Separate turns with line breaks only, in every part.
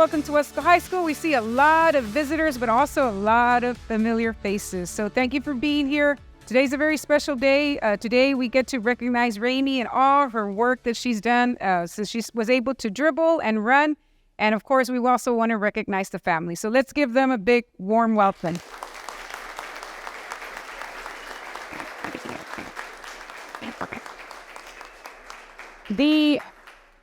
welcome to Weslaco High School. We see a lot of visitors, but also a lot of familiar faces. So thank you for being here. Today's a very special day. Today we get to recognize Raemie and all her work that she's done since she was able to dribble and run. And of course, we also want to recognize the family. So let's give them a big, warm welcome.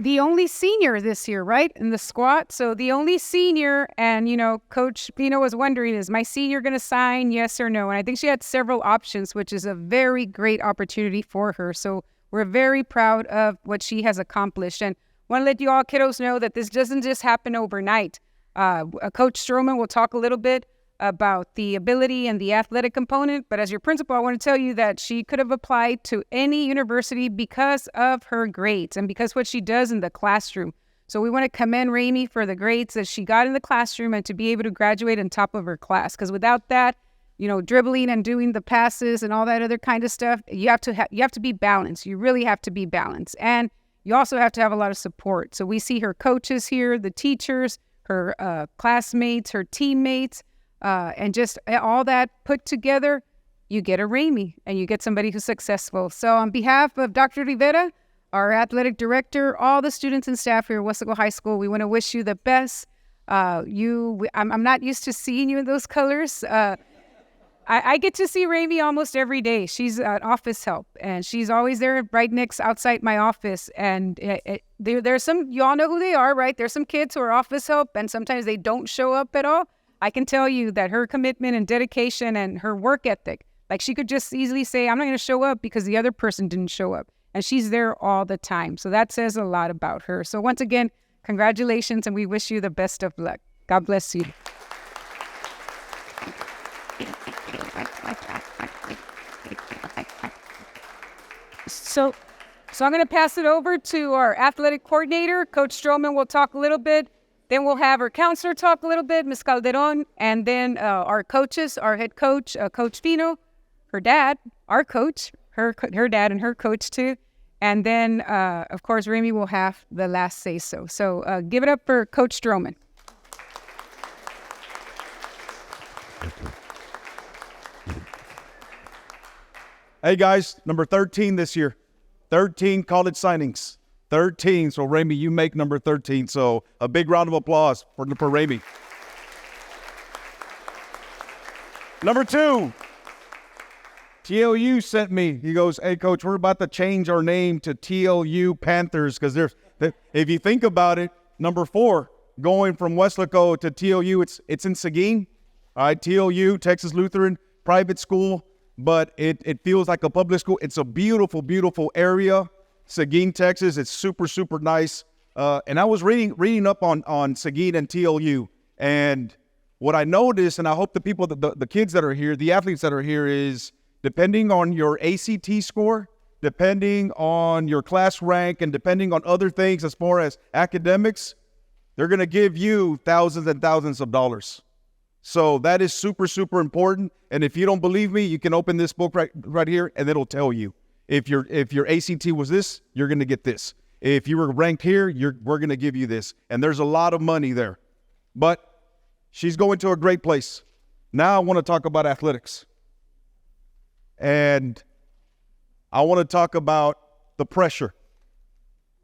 The only senior this year, right, in the squad. So the only senior, and, Coach Pino was wondering, is my senior going to sign, yes or no? And I think she had several options, which is a very great opportunity for her. So we're very proud of what she has accomplished. And want to let you all kiddos know that this doesn't just happen overnight. Coach Stroman will talk a little bit about the ability and the athletic component, but as your principal, I want to tell you that she could have applied to any university because of her grades and because what she does in the classroom. So we want to commend Raemie for the grades that she got in the classroom and to be able to graduate on top of her class. Because without that, dribbling and doing the passes and all that other kind of stuff, you have to be balanced. You really have to be balanced, and you also have to have a lot of support. So we see her coaches here, the teachers, her classmates, her teammates. And just all that put together, you get a Raemie and you get somebody who's successful. So on behalf of Dr. Rivera, our athletic director, all the students and staff here at Weslaco High School, we want to wish you the best. I'm not used to seeing you in those colors. I get to see Raemie almost every day. She's an office help, and she's always there right next outside my office. And there's some, you all know who they are, right? There's some kids who are office help, and sometimes they don't show up at all. I can tell you that her commitment and dedication and her work ethic, like she could just easily say, I'm not going to show up because the other person didn't show up. And she's there all the time. So that says a lot about her. So once again, congratulations, and we wish you the best of luck. God bless you. So I'm going to pass it over to our athletic coordinator. Coach Stroman will talk a little bit. Then we'll have our counselor talk a little bit, Ms. Calderon, and then our coaches, our head coach, Coach Pino, her dad, our coach, her dad and her coach too. And then, of course, Raemie will have the last say-so. So give it up for Coach Stroman.
Hey, guys, number 13 this year. 13 college signings. 13. So, Raemie, you make number 13. So, a big round of applause for Raemie. Number 2, TLU sent me. He goes, hey, Coach, we're about to change our name to TLU Panthers because if you think about it, number 4, going from Weslaco to TLU, it's in Seguin. All right, TLU, Texas Lutheran, private school, but it feels like a public school. It's a beautiful, beautiful area. Seguin, Texas, it's super, super nice. And I was reading up on Seguin and TLU. And what I noticed, and I hope the people, the kids that are here, the athletes that are here, is depending on your ACT score, depending on your class rank, and depending on other things as far as academics, they're going to give you thousands and thousands of dollars. So that is super, super important. And if you don't believe me, you can open this book right here, and it'll tell you. If your ACT was this, you're going to get this. If you were ranked here, we're going to give you this. And there's a lot of money there. But she's going to a great place. Now I want to talk about athletics. And I want to talk about the pressure.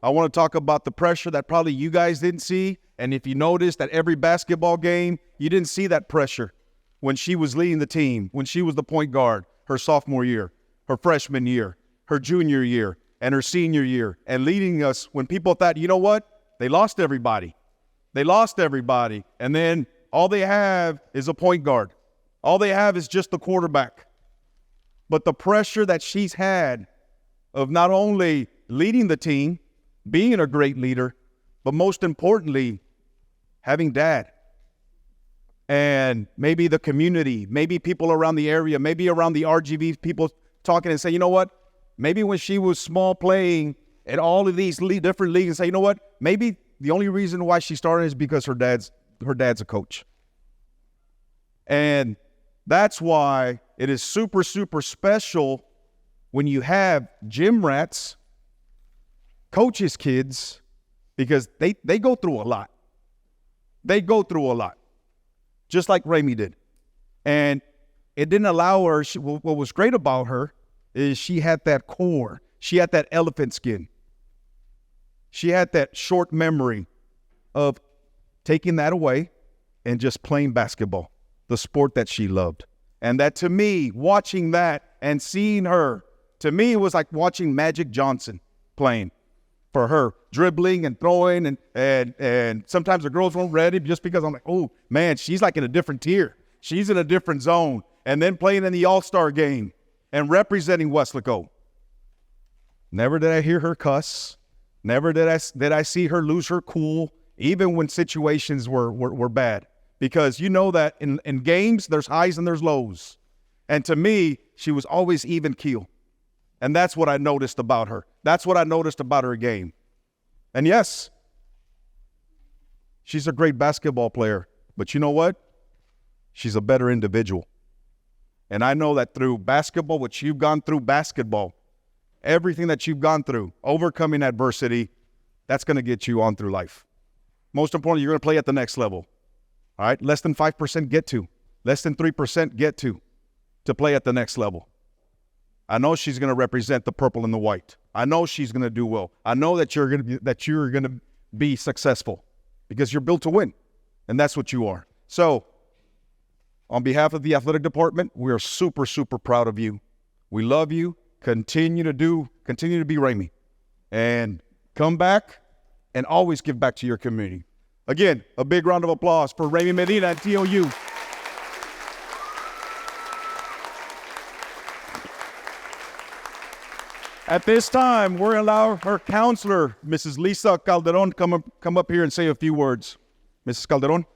I want to talk about the pressure that probably you guys didn't see. And if you noticed at every basketball game, you didn't see that pressure when she was leading the team, when she was the point guard, her sophomore year, her freshman year, her junior year, and her senior year, and leading us when people thought, you know what? They lost everybody. They lost everybody. And then all they have is a point guard. All they have is just the quarterback. But the pressure that she's had of not only leading the team, being a great leader, but most importantly, having dad. And maybe the community, maybe people around the area, maybe around the RGV, people talking and say, you know what? Maybe when she was small playing at all of these different leagues and say, you know what? Maybe the only reason why she started is because her dad's a coach. And that's why it is super, super special when you have gym rats, coaches' kids, because they go through a lot. They go through a lot, just like Raemie did. And it didn't allow her, what was great about her is she had that core. She had that elephant skin. She had that short memory of taking that away and just playing basketball, the sport that she loved. And that, to me, watching that and seeing her, to me, it was like watching Magic Johnson playing for her, dribbling and throwing. And sometimes the girls weren't ready just because I'm like, oh, man, she's like in a different tier. She's in a different zone. And then playing in the All-Star game and representing Weslaco. Never did I hear her cuss. Never did I see her lose her cool, even when situations were bad. Because you know that in games, there's highs and there's lows. And to me, she was always even keel. And that's what I noticed about her. That's what I noticed about her game. And yes, she's a great basketball player. But you know what? She's a better individual. And I know that through basketball, what you've gone through basketball, everything that you've gone through, overcoming adversity, that's going to get you on through life. Most importantly, you're going to play at the next level. All right? Less than 5% get to. Less than 3% get to play at the next level. I know she's going to represent the purple and the white. I know she's going to do well. I know that you're going to be successful because you're built to win. And that's what you are. So, on behalf of the athletic department, we are super, super proud of you. We love you. Continue to be Raemie. And come back and always give back to your community. Again, a big round of applause for Raemie Medina and TLU. At this time, we're going to allow her counselor, Mrs. Lisa Calderon, come up here and say a few words. Mrs. Calderon.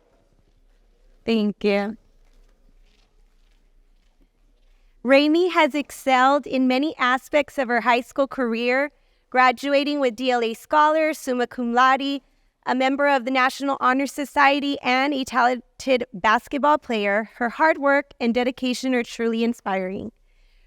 Thank you. Raemie has excelled in many aspects of her high school career, graduating with DLA Scholar, summa cum laude, a member of the National Honor Society, and a talented basketball player. Her hard work and dedication are truly inspiring.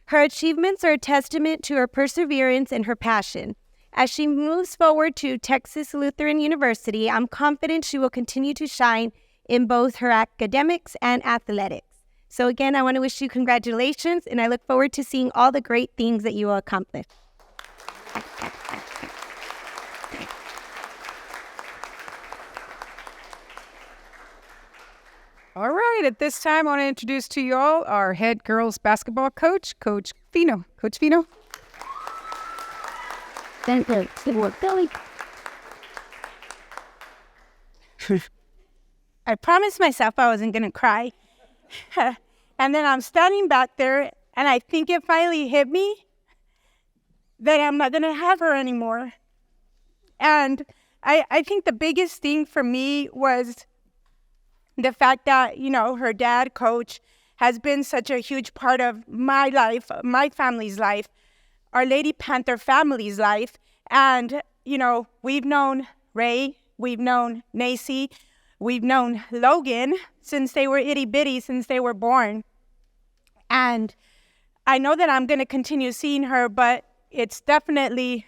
Her achievements are a testament to her perseverance and her passion. As she moves forward to Texas Lutheran University, I'm confident she will continue to shine in both her academics and athletics. So again, I want to wish you congratulations, and I look forward to seeing all the great things that you will accomplish.
All right, at this time, I want to introduce to you all our head girls basketball coach, Coach Fino. Coach Fino.
Thank you.
I promised myself I wasn't going to cry. And then I'm standing back there, and I think it finally hit me that I'm not going to have her anymore. And I think the biggest thing for me was the fact that, her dad, Coach, has been such a huge part of my life, my family's life, our Lady Panther family's life. And, we've known Ray, we've known Nacy, we've known Logan since they were itty-bitty, since they were born. And I know that I'm going to continue seeing her, but it's definitely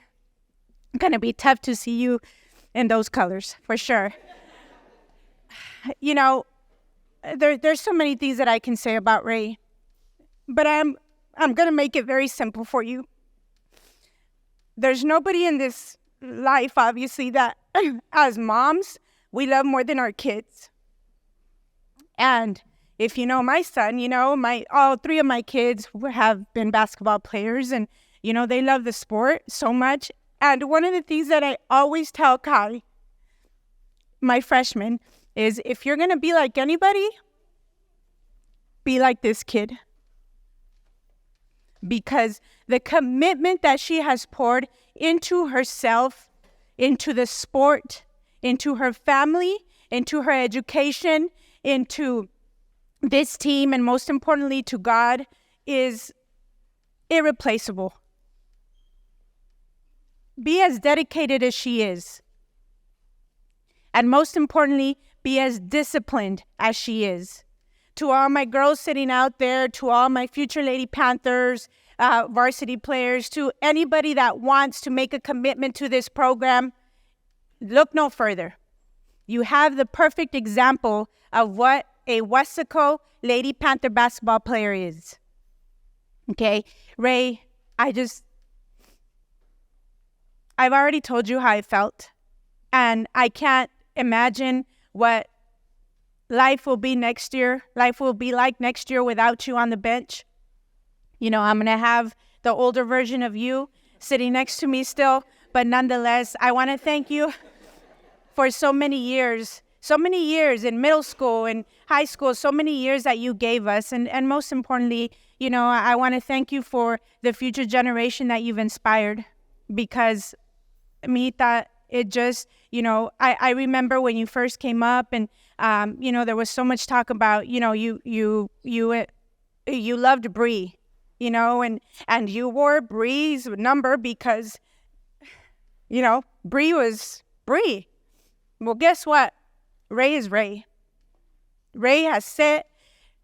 going to be tough to see you in those colors, for sure. There's so many things that I can say about Ray, but I'm going to make it very simple for you. There's nobody in this life, obviously, that as moms, we love more than our kids. And if you know my son, all three of my kids have been basketball players, and, they love the sport so much. And one of the things that I always tell Kai, my freshman, is if you're going to be like anybody, be like this kid. Because the commitment that she has poured into herself, into the sport, into her family, into her education, into this team, and most importantly to God, is irreplaceable. Be as dedicated as she is. And most importantly, be as disciplined as she is. To all my girls sitting out there, to all my future Lady Panthers, varsity players, to anybody that wants to make a commitment to this program, look no further. You have the perfect example of what a Weslaco Lady Panther basketball player is. Okay, Ray, I've already told you how I felt, and I can't imagine what life will be next year. Life will be like next year without you on the bench. You know, I'm going to have the older version of you sitting next to me still, but nonetheless, I want to thank you for so many years in middle school and high school, so many years that you gave us. And most importantly, you know, I want to thank you for the future generation that you've inspired, because, Mijita, it just, you know, I remember when you first came up and, you know, there was so much talk about, you know, you loved Bree, you know, and you wore Bree's number because, you know, Bree was Bree. Well, guess what? Ray is Ray. Ray has set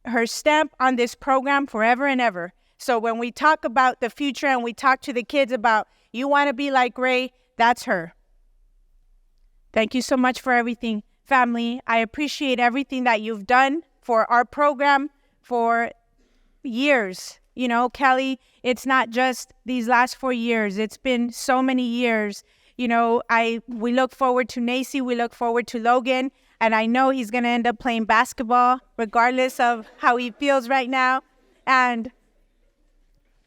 her stamp on this program forever and ever. So when we talk about the future and we talk to the kids about, you want to be like Ray, that's her. Thank you so much for everything, family. I appreciate everything that you've done for our program for years. You know, Kelly, it's not just these last 4 years. It's been so many years. You know, we look forward to Nacy, we look forward to Logan, and I know he's going to end up playing basketball regardless of how he feels right now. And,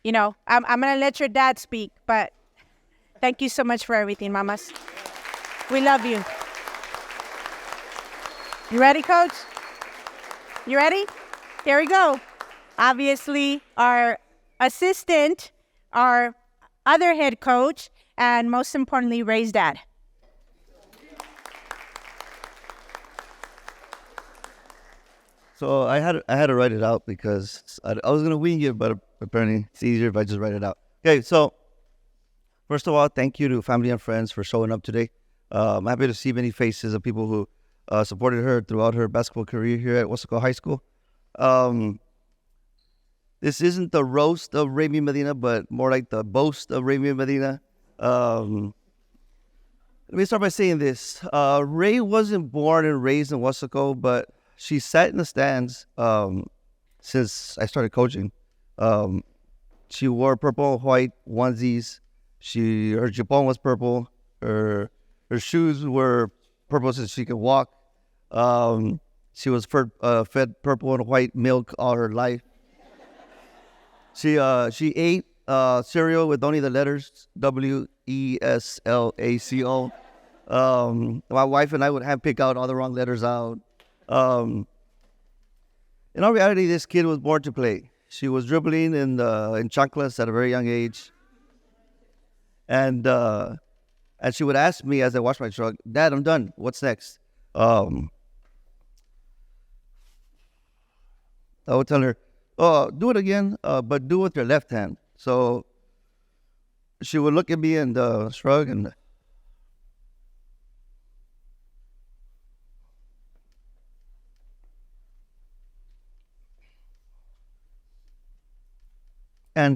you know, I'm going to let your dad speak, but thank you so much for everything, mamas. We love you. You ready, Coach? You ready? Here we go. Obviously, our assistant, our other head coach, and most importantly, Ray's dad.
So I had to write it out because I was going to wing it, but apparently it's easier if I just write it out. Okay, so first of all, thank you to family and friends for showing up today. I'm happy to see many faces of people who supported her throughout her basketball career here at Weslaco High School. This isn't the roast of Raemie Medina, but more like the boast of Raemie Medina. Let me start by saying this. Ray wasn't born and raised in Weslaco, but she sat in the stands since I started coaching. She wore purple and white onesies. Her jupon was purple. Her shoes were purple since she could walk. She was fed purple and white milk all her life. She ate cereal with only the letters WESLACO. My wife and I would have pick out all the wrong letters out. In all reality, this kid was born to play. She was dribbling in chanclas at a very young age. And she would ask me as I washed my truck, "Dad, I'm done. What's next?" I would tell her, "Oh, do it again, but do it with your left hand." So she would look at me and shrug and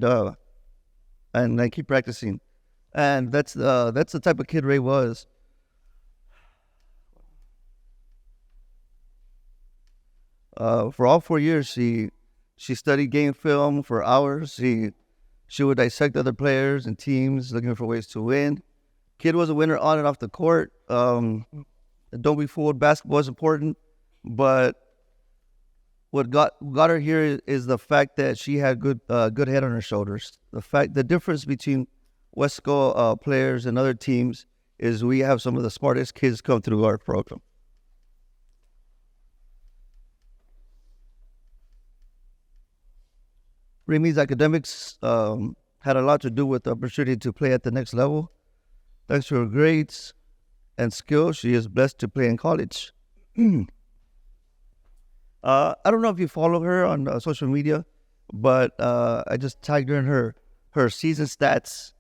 I keep practicing. And that's the type of kid Ray was. For all 4 years, she studied game film for hours. She would dissect other players and teams, looking for ways to win. Kid was a winner on and off the court. Don't be fooled, basketball is important, but what got her here is the fact that she had good head on her shoulders. The difference between Weslaco players and other teams is we have some of the smartest kids come through our program. Raemie's academics had a lot to do with the opportunity to play at the next level. Thanks to her grades and skill, she is blessed to play in college. I don't know if you follow her on social media, but I just tagged her in her season stats.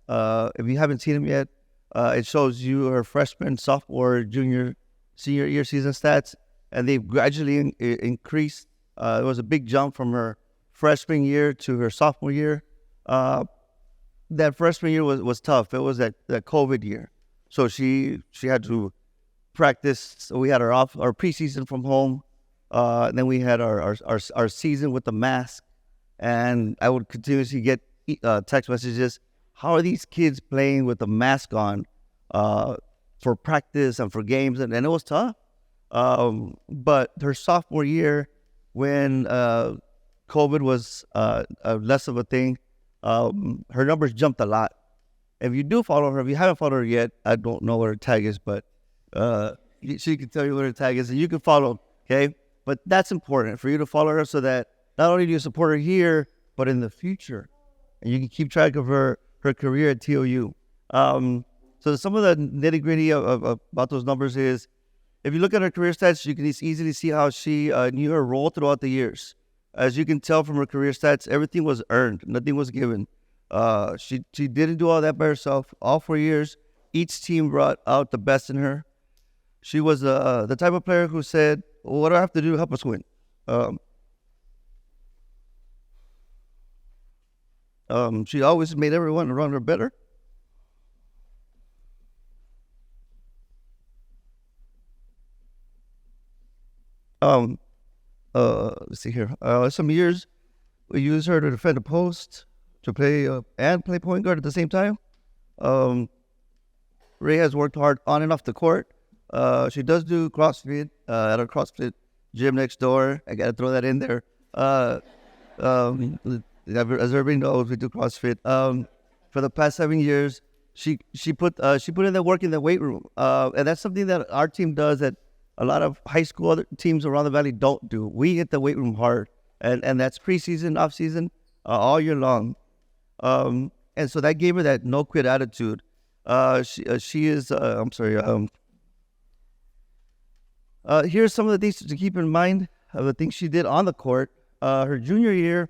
If you haven't seen them yet, it shows you her freshman, sophomore, junior, senior year season stats, and they've gradually increased. It was a big jump from her freshman year to her sophomore year. That freshman year was tough. It was that COVID year. So she had to practiced. So we had our preseason from home. And then we had our season with the mask. And I would continuously get text messages. How are these kids playing with the mask on for practice and for games? And it was tough. But her sophomore year, when COVID was less of a thing, her numbers jumped a lot. If you do follow her, if you haven't followed her yet, I don't know what her tag is, but she can tell you what her tag is, and you can follow, okay? But that's important for you to follow her so that not only do you support her here, but in the future. And you can keep track of her career at TOU. So some of the nitty-gritty about those numbers is, if you look at her career stats, you can easily see how she knew her role throughout the years. As you can tell from her career stats, everything was earned. Nothing was given. She didn't do all that by herself. All 4 years, each team brought out the best in her. She was the type of player who said, well, what do I have to do to help us win? She always made everyone around her better. Let's see here. Some years we used her to defend the post, to play and play point guard at the same time. Ray has worked hard on and off the court. She does do CrossFit at our CrossFit gym next door. I gotta throw that in there. As everybody knows, we do CrossFit. For the past 7 years, she put in the work in the weight room, and that's something that our team does that a lot of high school other teams around the valley don't do. We hit the weight room hard, and that's preseason, off season, all year long. And so that gave her that no quit attitude. She is. I'm sorry. Here's some of the things to keep in mind of the things she did on the court. Her junior year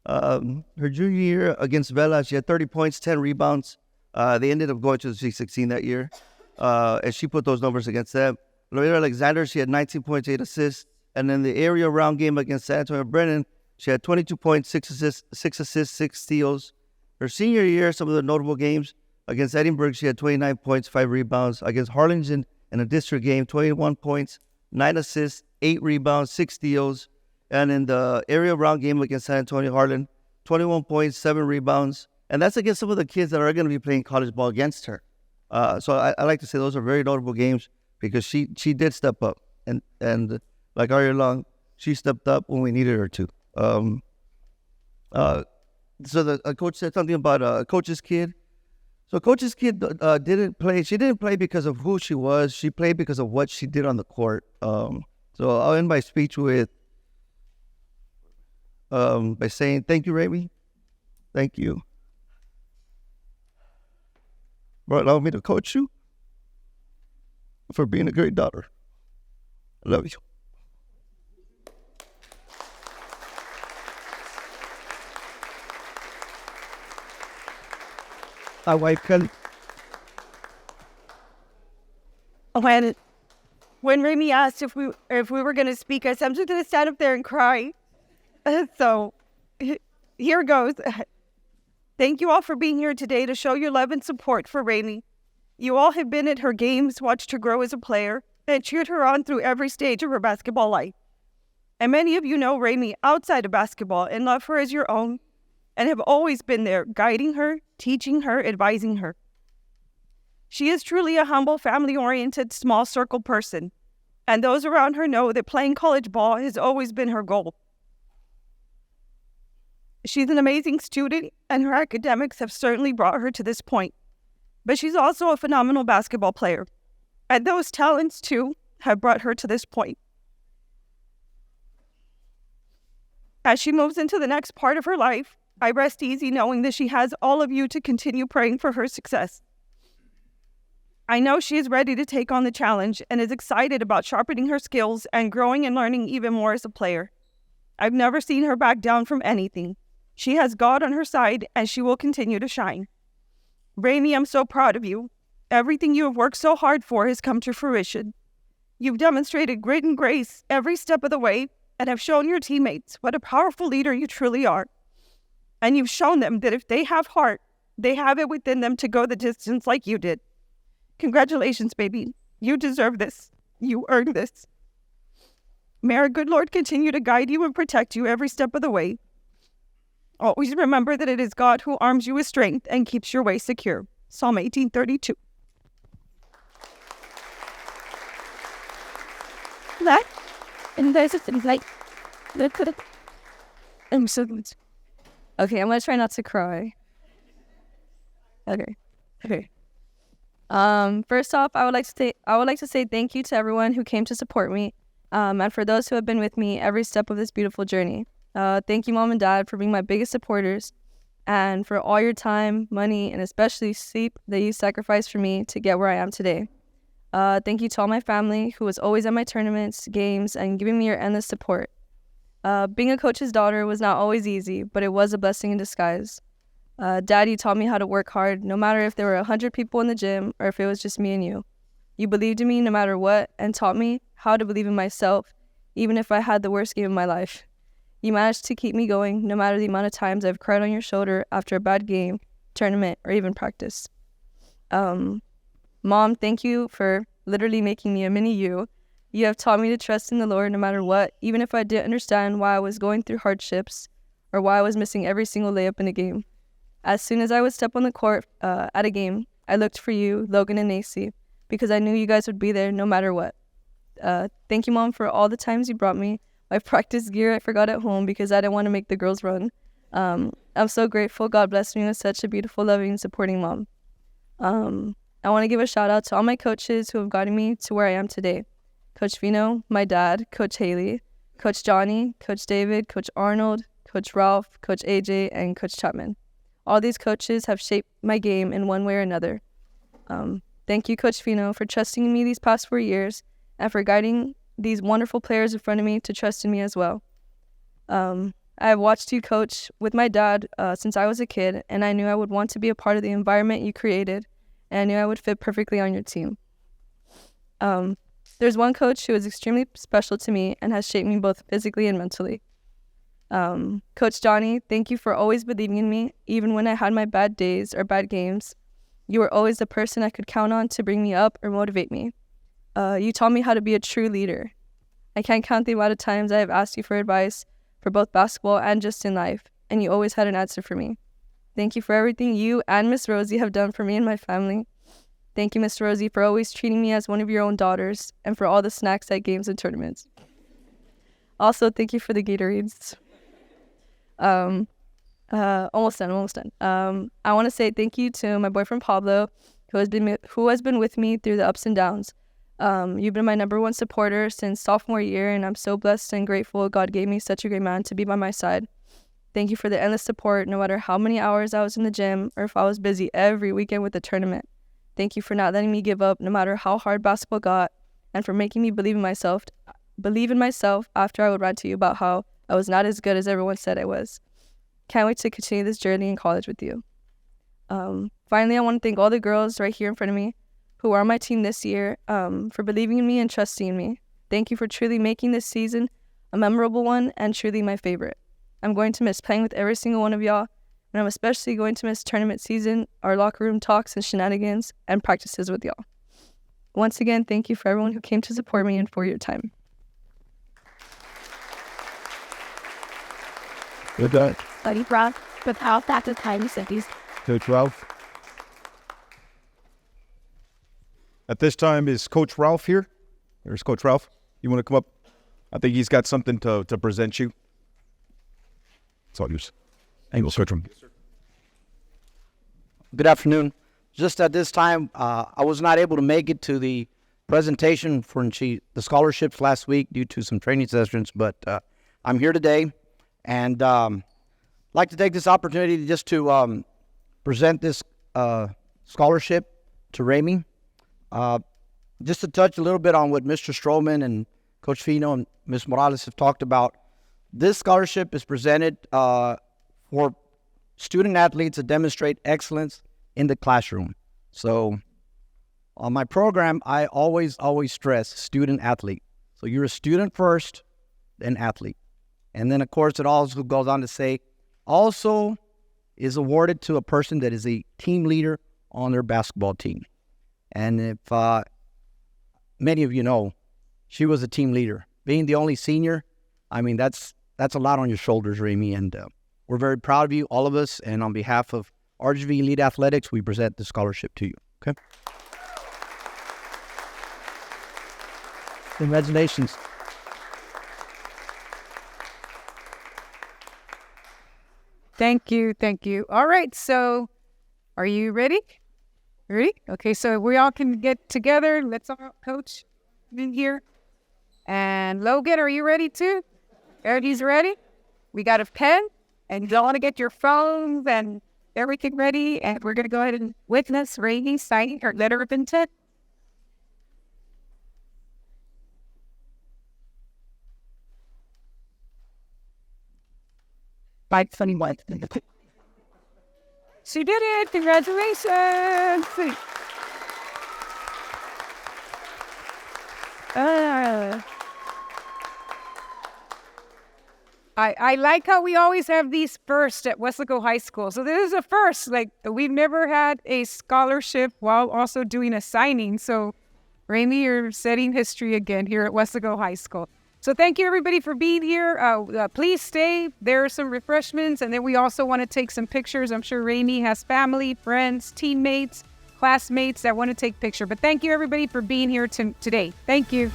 against Vela, she had 30 points, 10 rebounds. They ended up going to the Sweet 16 that year, and she put those numbers against them. Loyola Alexander, she had 19 points, 8 assists. And then the area round game against San Antonio Brennan, she had 22 points, 6 assists, 6 steals. Her senior year, some of the notable games, against Edinburgh, she had 29 points, 5 rebounds. Against Harlingen in a district game, 21 points, 9 assists, 8 rebounds, 6 steals. And in the area round game against San Antonio Harlan, 21 points, 7 rebounds. And that's against some of the kids that are going to be playing college ball against her. So I like to say those are very notable games because she did step up. And like all year long, she stepped up when we needed her to. So the coach said something about a coach's kid. So coach's kid didn't play. She didn't play because of who she was. She played because of what she did on the court. So I'll end my speech with by saying, thank you, Raemie. Thank you for allowing me to coach you, for being a great daughter. I love you. My wife, Kelly.
When Raemie asked if we were going to speak, I said, I'm just going to stand up there and cry. So here goes. Thank you all for being here today to show your love and support for Raemie. You all have been at her games, watched her grow as a player, and cheered her on through every stage of her basketball life. And many of you know Raemie outside of basketball and love her as your own, and have always been there, guiding her, teaching her, advising her. She is truly a humble, family-oriented, small circle person, and those around her know that playing college ball has always been her goal. She's an amazing student, and her academics have certainly brought her to this point. But she's also a phenomenal basketball player, and those talents, too, have brought her to this point. As she moves into the next part of her life, I rest easy knowing that she has all of you to continue praying for her success. I know she is ready to take on the challenge and is excited about sharpening her skills and growing and learning even more as a player. I've never seen her back down from anything. She has God on her side, and she will continue to shine. Raemie, I'm so proud of you. Everything you have worked so hard for has come to fruition. You've demonstrated grit and grace every step of the way and have shown your teammates what a powerful leader you truly are. And you've shown them that if they have heart, they have it within them to go the distance like you did. Congratulations, baby.
You deserve this. You earned this. May our good Lord continue to guide you and protect you every step of the way. Always remember that it is God who arms you with strength and keeps your way secure. Psalm 18:32. That, and there's a thing like, I'm so good.
Okay, I'm gonna try not to cry. Okay. First off, I would like to say thank you to everyone who came to support me, and for those who have been with me every step of this beautiful journey. Thank you, Mom and Dad, for being my biggest supporters, and for all your time, money, and especially sleep that you sacrificed for me to get where I am today. Thank you to all my family who was always at my tournaments, games, and giving me your endless support. Being a coach's daughter was not always easy, but it was a blessing in disguise. Daddy taught me how to work hard, no matter if there were 100 people in the gym or if it was just me and you. You believed in me no matter what and taught me how to believe in myself, even if I had the worst game of my life. You managed to keep me going no matter the amount of times I've cried on your shoulder after a bad game, tournament, or even practice. Mom, thank you for literally making me a mini you. You have taught me to trust in the Lord no matter what, even if I didn't understand why I was going through hardships or why I was missing every single layup in a game. As soon as I would step on the court at a game, I looked for you, Logan and Nacy, because I knew you guys would be there no matter what. Thank you, Mom, for all the times you brought me my practice gear I forgot at home because I didn't want to make the girls run. I'm so grateful God blessed me with such a beautiful, loving, supporting mom. I want to give a shout out to all my coaches who have gotten me to where I am today. Coach Vino, my dad, Coach Haley, Coach Johnny, Coach David, Coach Arnold, Coach Ralph, Coach AJ, and Coach Chapman. All these coaches have shaped my game in one way or another. Thank you, Coach Vino, for trusting in me these past 4 years and for guiding these wonderful players in front of me to trust in me as well. I have watched you coach with my dad since I was a kid, and I knew I would want to be a part of the environment you created, and I knew I would fit perfectly on your team. There's one coach who is extremely special to me and has shaped me both physically and mentally. Coach Johnny, thank you for always believing in me, even when I had my bad days or bad games. You were always the person I could count on to bring me up or motivate me. You taught me how to be a true leader. I can't count the amount of times I have asked you for advice for both basketball and just in life, and you always had an answer for me. Thank you for everything you and Miss Rosie have done for me and my family. Thank you, Miss Rosie, for always treating me as one of your own daughters and for all the snacks at games and tournaments. Also, thank you for the Gatorades. Almost done. I want to say thank you to my boyfriend Pablo, who has been with me through the ups and downs. You've been my number one supporter since sophomore year, and I'm so blessed and grateful God gave me such a great man to be by my side. Thank you for the endless support, no matter how many hours I was in the gym or if I was busy every weekend with the tournament. Thank you for not letting me give up, no matter how hard basketball got, and for making me believe in myself after I would rant to you about how I was not as good as everyone said I was. Can't wait to continue this journey in college with you. Finally, I want to thank all the girls right here in front of me who are on my team this year for believing in me and trusting in me. Thank you for truly making this season a memorable one and truly my favorite. I'm going to miss playing with every single one of y'all, and I'm especially going to miss tournament season, our locker room talks and shenanigans, and practices with y'all. Once again, thank you for everyone who came to support me and for your time.
Good day.
Buddy Brown, without that the time cities.
Coach Ralph. At this time, is Coach Ralph here? There's Coach Ralph. You want to come up? I think he's got something to present you. It's all yours. Angles, Coach.
Good afternoon. Just at this time, I was not able to make it to the presentation for the scholarships last week due to some training sessions, but I'm here today, and I'd like to take this opportunity just to present this scholarship to Raemie. Just to touch a little bit on what Mr. Stroman and Coach Fino and Ms. Morales have talked about. This scholarship is presented for student athletes to demonstrate excellence in the classroom. So on my program, I always stress student athlete. So you're a student first, then athlete. And then, of course, it also goes on to say, also is awarded to a person that is a team leader on their basketball team. And if many of you know, she was a team leader. Being the only senior, I mean, that's a lot on your shoulders, Raemie, and we're very proud of you, all of us, and on behalf of RGV Elite Athletics, we present the scholarship to you, okay? Congratulations.
Thank you. Thank you. All right. So are you ready? Ready? Okay. So we all can get together. Let's all coach in here. And Logan, are you ready too? Everybody's ready? We got a pen, and you don't want to get your phones and everything ready. And we're going to go ahead and witness Raemie signing her letter of intent. By 21. She did it. Congratulations. I like how we always have these first at Weslaco High School. So this is a first. Like, we've never had a scholarship while also doing a signing. So, Raemie, you're setting history again here at Weslaco High School. So thank you, everybody, for being here. Please stay. There are some refreshments, and then we also want to take some pictures. I'm sure Raemie has family, friends, teammates, classmates that want to take pictures. But thank you, everybody, for being here today. Thank you.